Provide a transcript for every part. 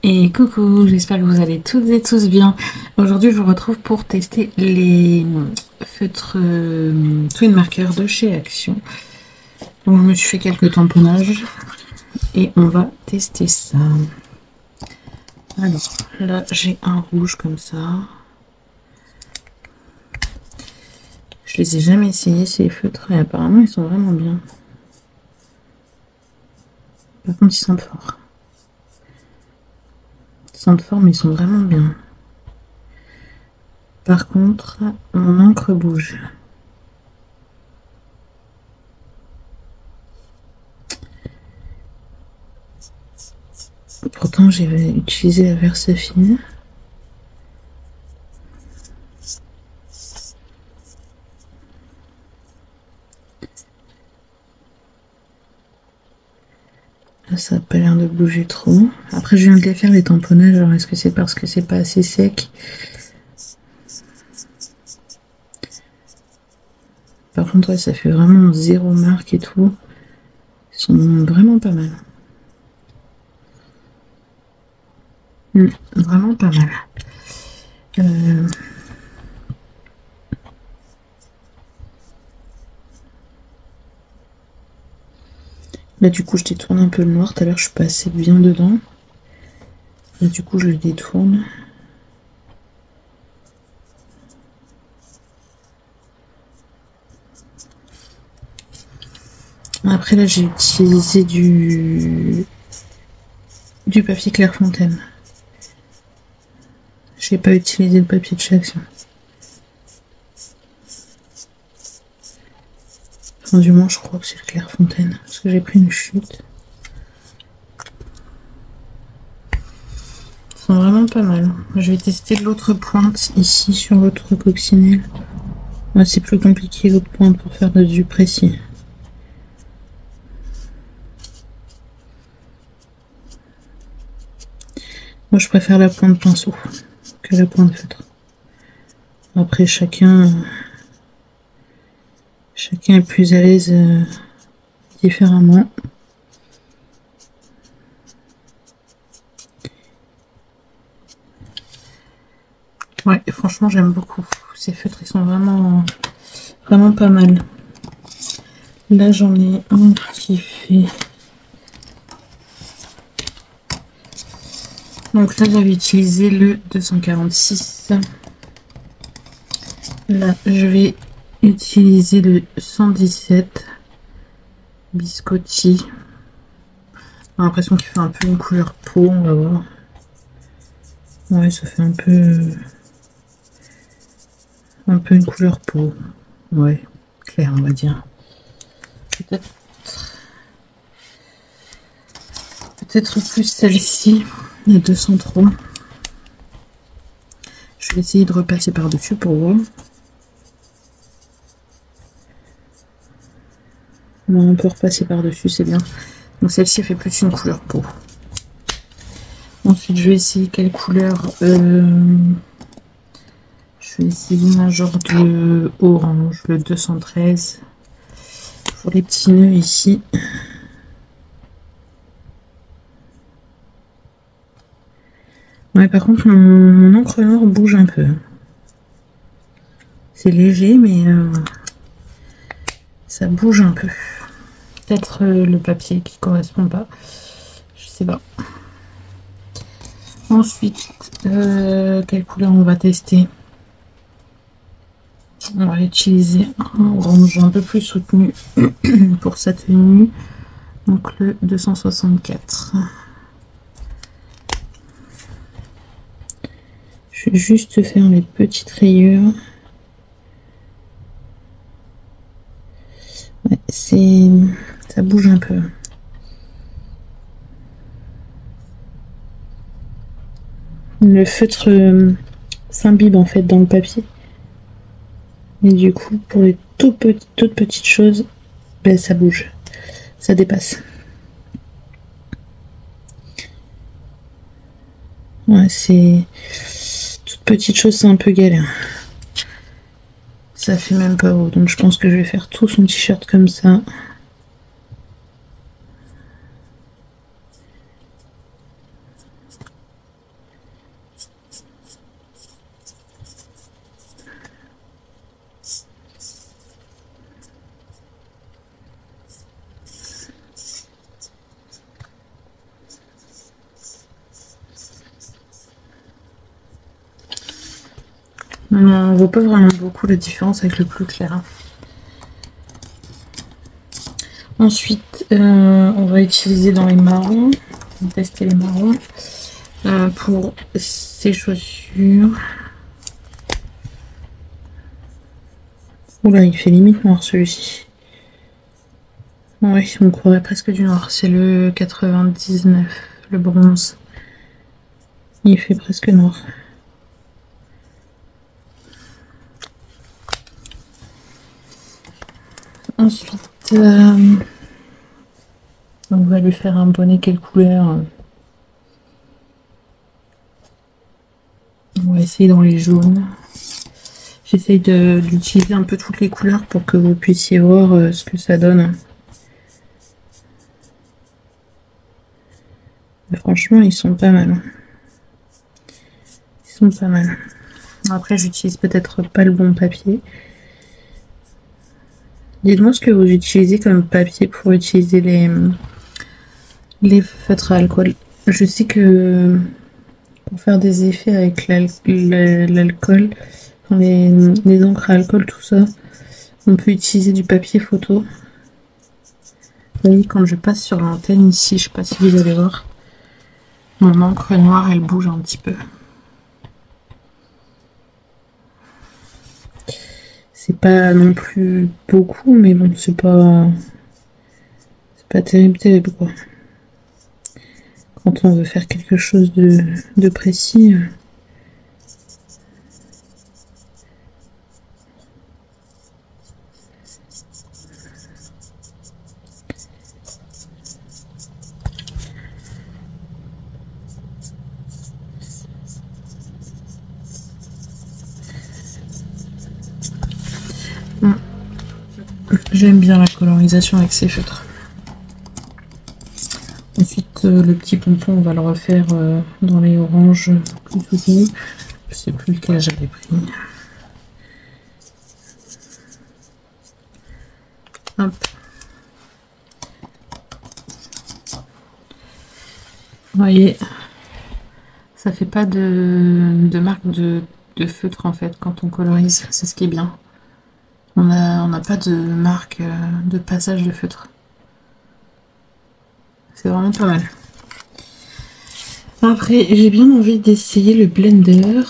Et coucou, j'espère que vous allez toutes et tous bien. Aujourd'hui, je vous retrouve pour tester les feutres Twin Marker de chez Action. Donc, je me suis fait quelques tamponnages et on va tester ça. Alors, là, j'ai un rouge comme ça. Je les ai jamais essayés, ces feutres, et apparemment, ils sont vraiment bien. Par contre, ils sentent fort. Ils sentent fort, mais ils sont vraiment bien. Par contre, mon encre bouge. Pourtant, j'ai utilisé la Versafine. Là, ça n'a pas l'air de bouger trop. Après, je viens de les faire, les tamponnages. Alors, est-ce que c'est parce que c'est pas assez sec? Par contre, ouais, ça fait vraiment zéro marque et tout. Ils sont vraiment pas mal. Vraiment pas mal. Là, du coup, je détourne un peu le noir. Tout à l'heure, je suis passée bien dedans. Là, du coup, je le détourne. Après, là, j'ai utilisé du papier Clairefontaine. J'ai pas utilisé le papier de chez Action. Enfin, du moins, je crois que c'est le Clairefontaine. Parce que j'ai pris une chute. Ils sont vraiment pas mal. Je vais tester l'autre pointe ici sur l'autre coccinelle. Là, c'est plus compliqué l'autre pointe pour faire du précis. Moi, je préfère la pointe pinceau que la pointe feutre. Après, chacun est plus à l'aise différemment. Ouais, franchement, j'aime beaucoup. Ces feutres, ils sont vraiment pas mal. Là, j'en ai un qui fait... Donc là, j'avais utilisé le 246. Là, je vais utiliser le 117 Biscotti. J'ai l'impression qu'il fait un peu une couleur peau, on va voir. Ouais, ça fait un peu une couleur peau. Ouais, clair, on va dire. Peut-être plus celle-ci, la 203. Je vais essayer de repasser par-dessus pour voir. Non, on peut repasser par-dessus, c'est bien. Donc celle-ci fait plus une couleur peau. Ensuite, je vais essayer quelle couleur. Je vais essayer un genre de orange, le 213. Pour les petits nœuds ici. Ouais, par contre, mon encre noire bouge un peu. C'est léger, mais ça bouge un peu. Peut-être le papier qui correspond pas. Je sais pas. Ensuite, quelle couleur on va tester? On va utiliser un orange un peu plus soutenu pour sa tenue. Donc le 264. Je vais juste faire les petites rayures. Ouais, ça bouge un peu. Le feutre s'imbibe en fait dans le papier. Et du coup, pour les toutes petites choses, ben, ça bouge. Ça dépasse. Ouais, c'est... Toutes petites choses, c'est un peu galère. Ça fait même pas haut. Donc je pense que je vais faire tout son t-shirt comme ça. On voit pas vraiment beaucoup la différence avec le plus clair. Ensuite, on va utiliser dans les marrons. On va tester les marrons. Pour ces chaussures. Oula, il fait limite noir celui-ci. Oui, on croirait presque du noir. C'est le 99, le bronze. Il fait presque noir. Ensuite, on va lui faire un bonnet. Quelle couleur? On va essayer dans les jaunes. J'essaye d'utiliser un peu toutes les couleurs pour que vous puissiez voir ce que ça donne. Mais franchement, ils sont pas mal. Ils sont pas mal. Après, j'utilise peut-être pas le bon papier. Dites-moi ce que vous utilisez comme papier pour utiliser les feutres à alcool. Je sais que pour faire des effets avec l'alcool, les encres à alcool, tout ça, on peut utiliser du papier photo. Vous voyez, quand je passe sur l'antenne ici, je sais pas si vous allez voir, mon encre noire, elle bouge un petit peu. C'est pas non plus beaucoup, mais bon, c'est pas terrible quoi. Quand on veut faire quelque chose de précis. J'aime bien la colorisation avec ces feutres. Ensuite, le petit pompon, on va le refaire dans les oranges plus soutenus. Je sais plus lequel j'avais pris. Hop. Vous voyez, ça fait pas de marque de feutre en fait quand on colorise. C'est ce qui est bien. On n'a pas de marque de passage de feutre. C'est vraiment pas mal. Après, j'ai bien envie d'essayer le blender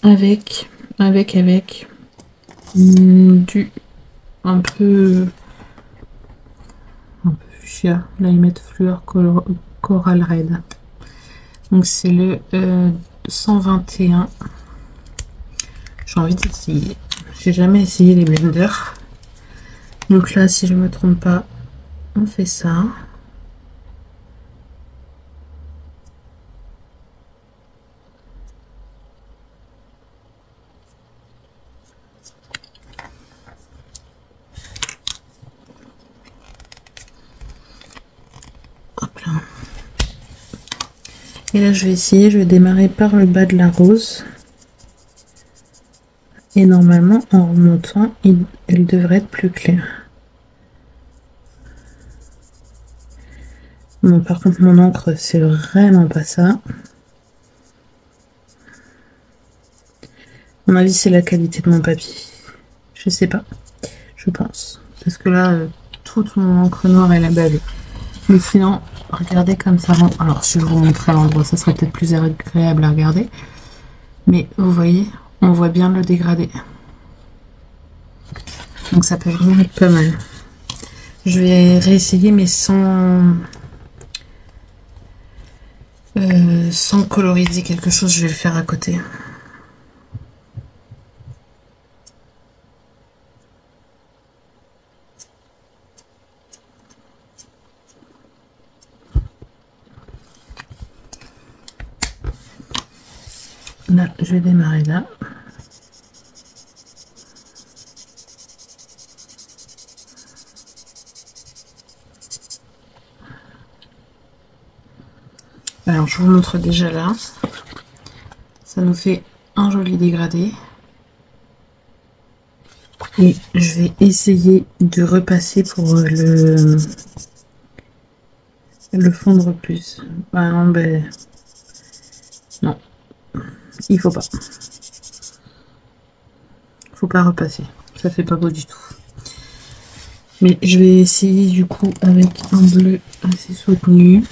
avec du un peu fuchsia. Là, ils mettent fleur coral red. Donc, c'est le 121. J'ai envie d'essayer. J'ai jamais essayé les blenders. Donc là, si je me trompe pas, on fait ça. Hop là. Et là, je vais démarrer par le bas de la rose. Et normalement, en remontant, elle devrait être plus claire. Bon, par contre, mon encre, c'est vraiment pas ça. À mon avis, c'est la qualité de mon papier. Je sais pas. Je pense. Parce que là, toute mon encre noire, elle est belle. Mais sinon, regardez comme ça. Alors, si je vous montrais à l'endroit, ça serait peut-être plus agréable à regarder. Mais vous voyez, on voit bien le dégradé. Donc ça peut vraiment être pas mal. Je vais réessayer mais sans coloriser quelque chose, je vais le faire à côté. Là, je vais démarrer là. Alors, je vous montre déjà là. Ça nous fait un joli dégradé. Et je vais essayer de repasser pour le fondre plus. Ah non, ben... Non, il faut pas. pas repasser. Ça fait pas beau du tout. Mais je vais essayer du coup avec un bleu assez soutenu.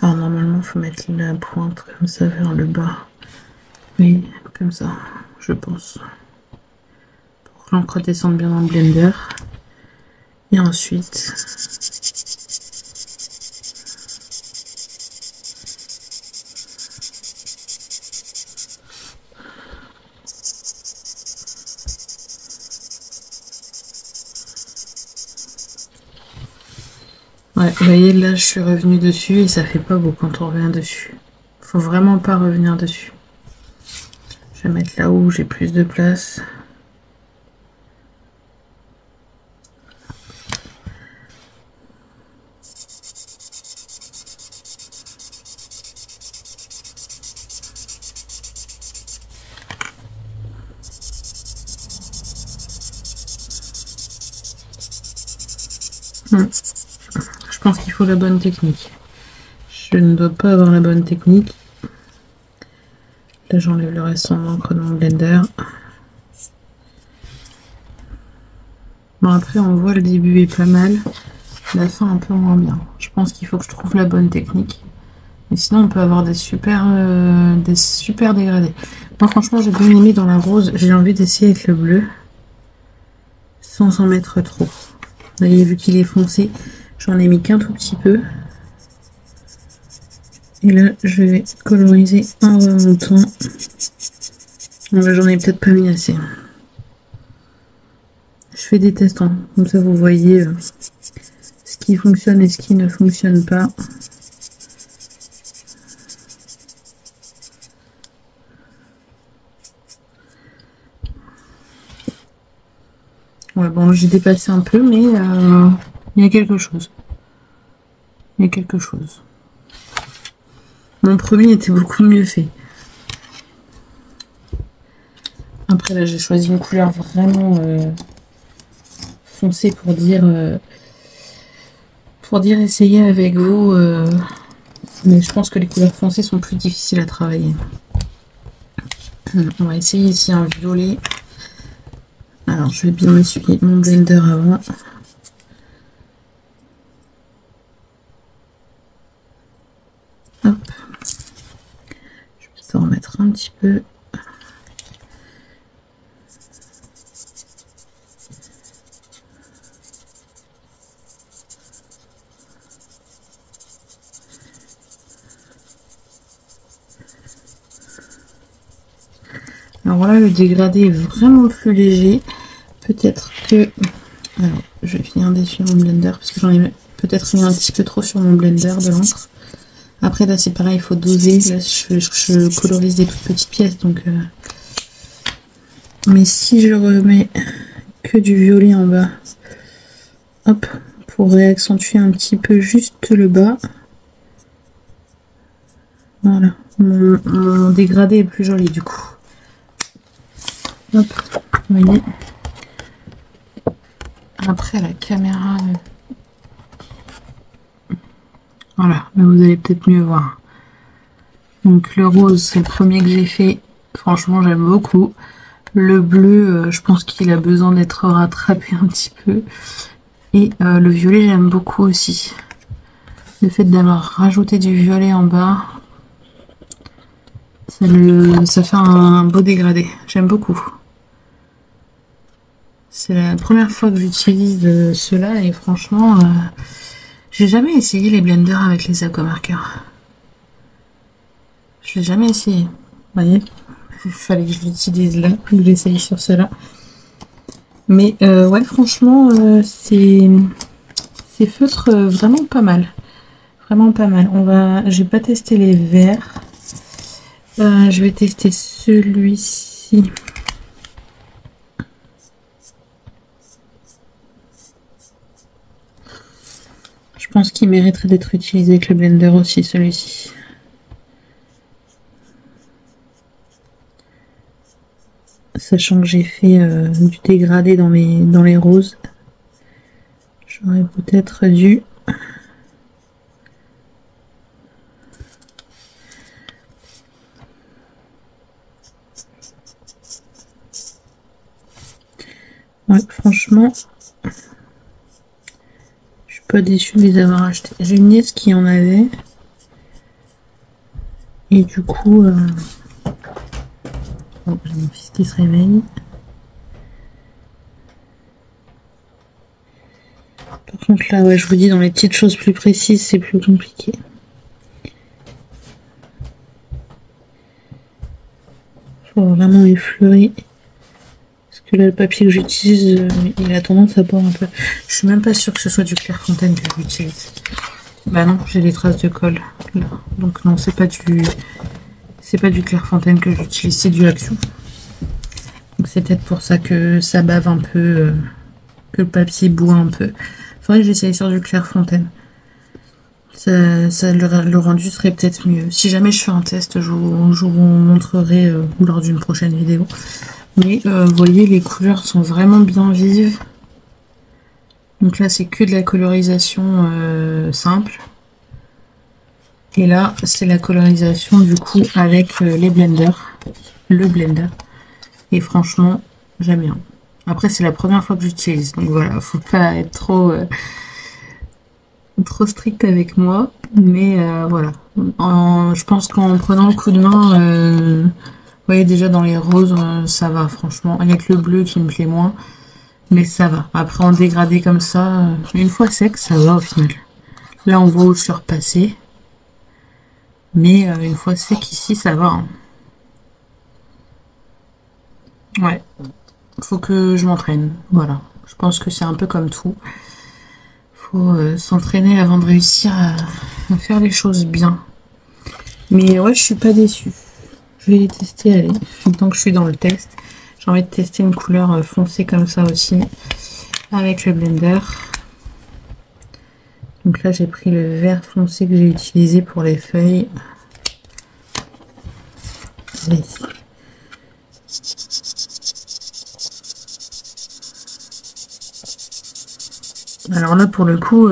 Alors normalement il faut mettre la pointe comme ça vers le bas. Oui, comme ça, je pense. Pour que l'encre descende bien dans le blender. Et ensuite... Ouais, vous voyez, là, je suis revenue dessus et ça fait pas beau quand on revient dessus. Faut vraiment pas revenir dessus. Je vais mettre là où j'ai plus de place. Je pense qu'il faut la bonne technique. Je ne dois pas avoir la bonne technique. Là, j'enlève le restant de l'encre de mon blender. Bon, après, on voit le début est pas mal. La fin, un peu moins bien. Je pense qu'il faut que je trouve la bonne technique. Mais sinon, on peut avoir des super dégradés. Moi, franchement, j'ai bien aimé dans la rose. J'ai envie d'essayer avec le bleu. Sans en mettre trop. Vous voyez, vu qu'il est foncé, j'en ai mis qu'un tout petit peu. Et là, je vais coloriser en remontant. J'en ai peut-être pas mis assez. Je fais des tests, hein. Comme ça vous voyez ce qui fonctionne et ce qui ne fonctionne pas. Ouais, bon, j'ai dépassé un peu, mais il y a quelque chose. Il y a quelque chose. Mon premier était beaucoup mieux fait. Après, là, j'ai choisi une couleur vraiment foncée pour dire essayer avec vous. Mais je pense que les couleurs foncées sont plus difficiles à travailler. On va essayer ici un violet. Alors, je vais bien essuyer mon blender avant. Hop. Je vais peut-être en remettre un petit peu. Alors là, le dégradé est vraiment plus léger. Peut-être que... Alors, je vais finir d'essuyer mon blender parce que j'en ai peut-être mis un petit peu trop sur mon blender de l'encre. Après, là, c'est pareil, il faut doser. Là, je colorise des toutes petites pièces, donc... Mais si je remets que du violet en bas, hop, pour réaccentuer un petit peu juste le bas. Voilà, mon dégradé est plus joli du coup. Hop, vous voyez. Après la caméra, voilà, là vous allez peut-être mieux voir. Donc le rose, c'est le premier que j'ai fait. Franchement, j'aime beaucoup. Le bleu, je pense qu'il a besoin d'être rattrapé un petit peu. Et le violet, j'aime beaucoup aussi. Le fait d'avoir rajouté du violet en bas, ça fait un beau dégradé. J'aime beaucoup. C'est la première fois que j'utilise cela et franchement, j'ai jamais essayé les blenders avec les aquamarqueurs. Je l'ai jamais essayé. Vous voyez, il fallait que je l'utilise là, que je l'essaye sur cela. Mais ouais, franchement, c'est feutre vraiment pas mal. Vraiment pas mal. J'ai pas testé les verts. Je vais tester celui-ci. Je pense qu'il mériterait d'être utilisé avec le blender aussi, celui-ci. sachant que j'ai fait du dégradé dans les roses. J'aurais peut-être dû... Ouais, franchement, je suis pas déçue de les avoir achetés. J'ai une nièce qui en avait. Et du coup... Oh, j'ai mon fils qui se réveille. Par contre là, ouais, je vous dis, dans les petites choses plus précises, c'est plus compliqué. Faut vraiment effleurer. Parce que là, le papier que j'utilise, il a tendance à boire un peu. Je suis même pas sûre que ce soit du Clairefontaine que j'utilise. Bah non, j'ai des traces de colle là. Donc non, c'est pas du Clairefontaine que j'utilise, c'est du Action. Donc c'est peut-être pour ça que ça bave un peu, que le papier bout un peu. Faudrait que j'essaye sur du Clairefontaine. Le rendu serait peut-être mieux. Si jamais je fais un test, je vous montrerai lors d'une prochaine vidéo. Mais vous voyez, les couleurs sont vraiment bien vives. Donc là, c'est que de la colorisation simple. Et là, c'est la colorisation du coup avec les blenders. Le blender. Et franchement, j'aime bien. Après, c'est la première fois que j'utilise. Donc voilà, faut pas être trop strict avec moi. Mais voilà. Je pense qu'en prenant le coup de main, vous voyez déjà dans les roses, ça va franchement. Il n'y a que le bleu qui me plaît moins. Mais ça va. Après, en dégradé comme ça, une fois sec, ça va au final. Là, on voit où je suis repassée. Mais une fois sec ici, ça va. Hein. Ouais. Faut que je m'entraîne. Voilà. Je pense que c'est un peu comme tout. Faut s'entraîner avant de réussir à faire les choses bien. Mais ouais, je suis pas déçue. Je vais les tester, allez. Tant que je suis dans le test. J'ai envie de tester une couleur foncée comme ça aussi. Avec le blender. Donc là, j'ai pris le vert foncé que j'ai utilisé pour les feuilles. Allez. Alors là, pour le coup,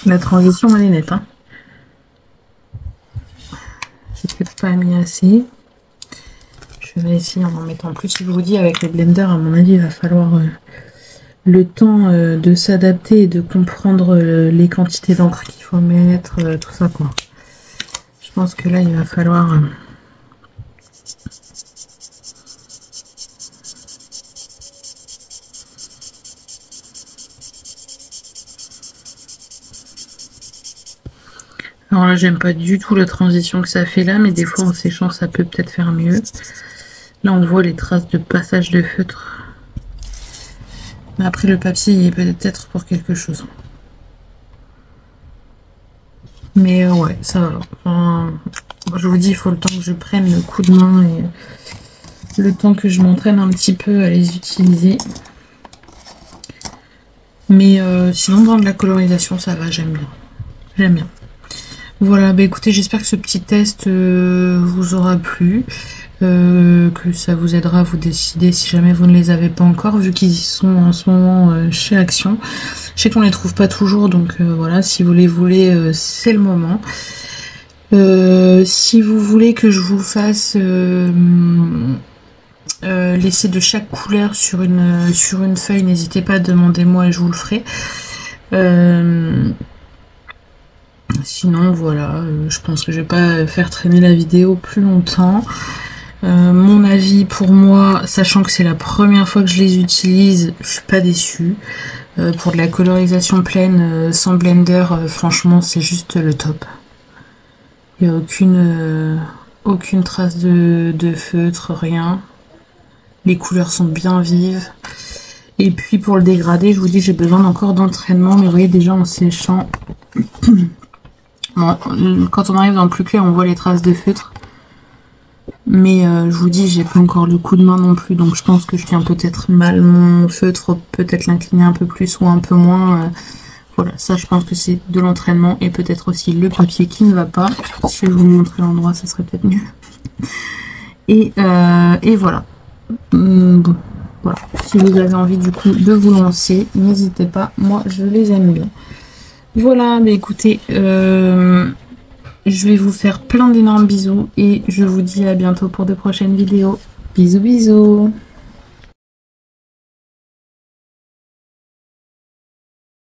la transition, elle est nette. Hein. J'ai peut-être pas mis assez. Je vais essayer en mettant plus. Je vous dis, avec les blenders, à mon avis, il va falloir le temps de s'adapter et de comprendre les quantités d'encre qu'il faut mettre, tout ça, quoi. Je pense que là, il va falloir... Alors là, j'aime pas du tout la transition que ça fait là, mais des fois en séchant, ça peut peut-être faire mieux. Là, on voit les traces de passage de feutre. Mais après, le papier, il est peut-être pour quelque chose. Mais ouais, ça va. Enfin, je vous dis, il faut le temps que je prenne le coup de main et le temps que je m'entraîne un petit peu à les utiliser. Mais sinon, dans de la colorisation, ça va, j'aime bien. J'aime bien. Voilà, bah écoutez, j'espère que ce petit test vous aura plu, que ça vous aidera à vous décider si jamais vous ne les avez pas encore, vu qu'ils y sont en ce moment chez Action. Je sais qu'on les trouve pas toujours, donc voilà, si vous les voulez, c'est le moment. Si vous voulez que je vous fasse l'essai de chaque couleur sur une feuille, n'hésitez pas à demander moi et je vous le ferai. Sinon voilà, je pense que je vais pas faire traîner la vidéo plus longtemps. Mon avis pour moi, sachant que c'est la première fois que je les utilise, je suis pas déçue. Pour de la colorisation pleine sans blender, franchement c'est juste le top. Il n'y a aucune trace de feutre, rien. Les couleurs sont bien vives. Et puis pour le dégradé, je vous dis, j'ai besoin encore d'entraînement, mais vous voyez déjà en séchant... Bon, quand on arrive dans le plus clair, on voit les traces de feutre. Mais je vous dis, j'ai pas encore le coup de main non plus, donc je pense que je tiens peut-être mal mon feutre, peut-être l'incliner un peu plus ou un peu moins. Voilà, ça je pense que c'est de l'entraînement et peut-être aussi le papier qui ne va pas. Si je vous montrer l'endroit, ça serait peut-être mieux. Et voilà. Bon, voilà. Si vous avez envie du coup de vous lancer, n'hésitez pas, moi je les aime bien. Voilà, mais écoutez, je vais vous faire plein d'énormes bisous et je vous dis à bientôt pour de prochaines vidéos. Bisous bisous.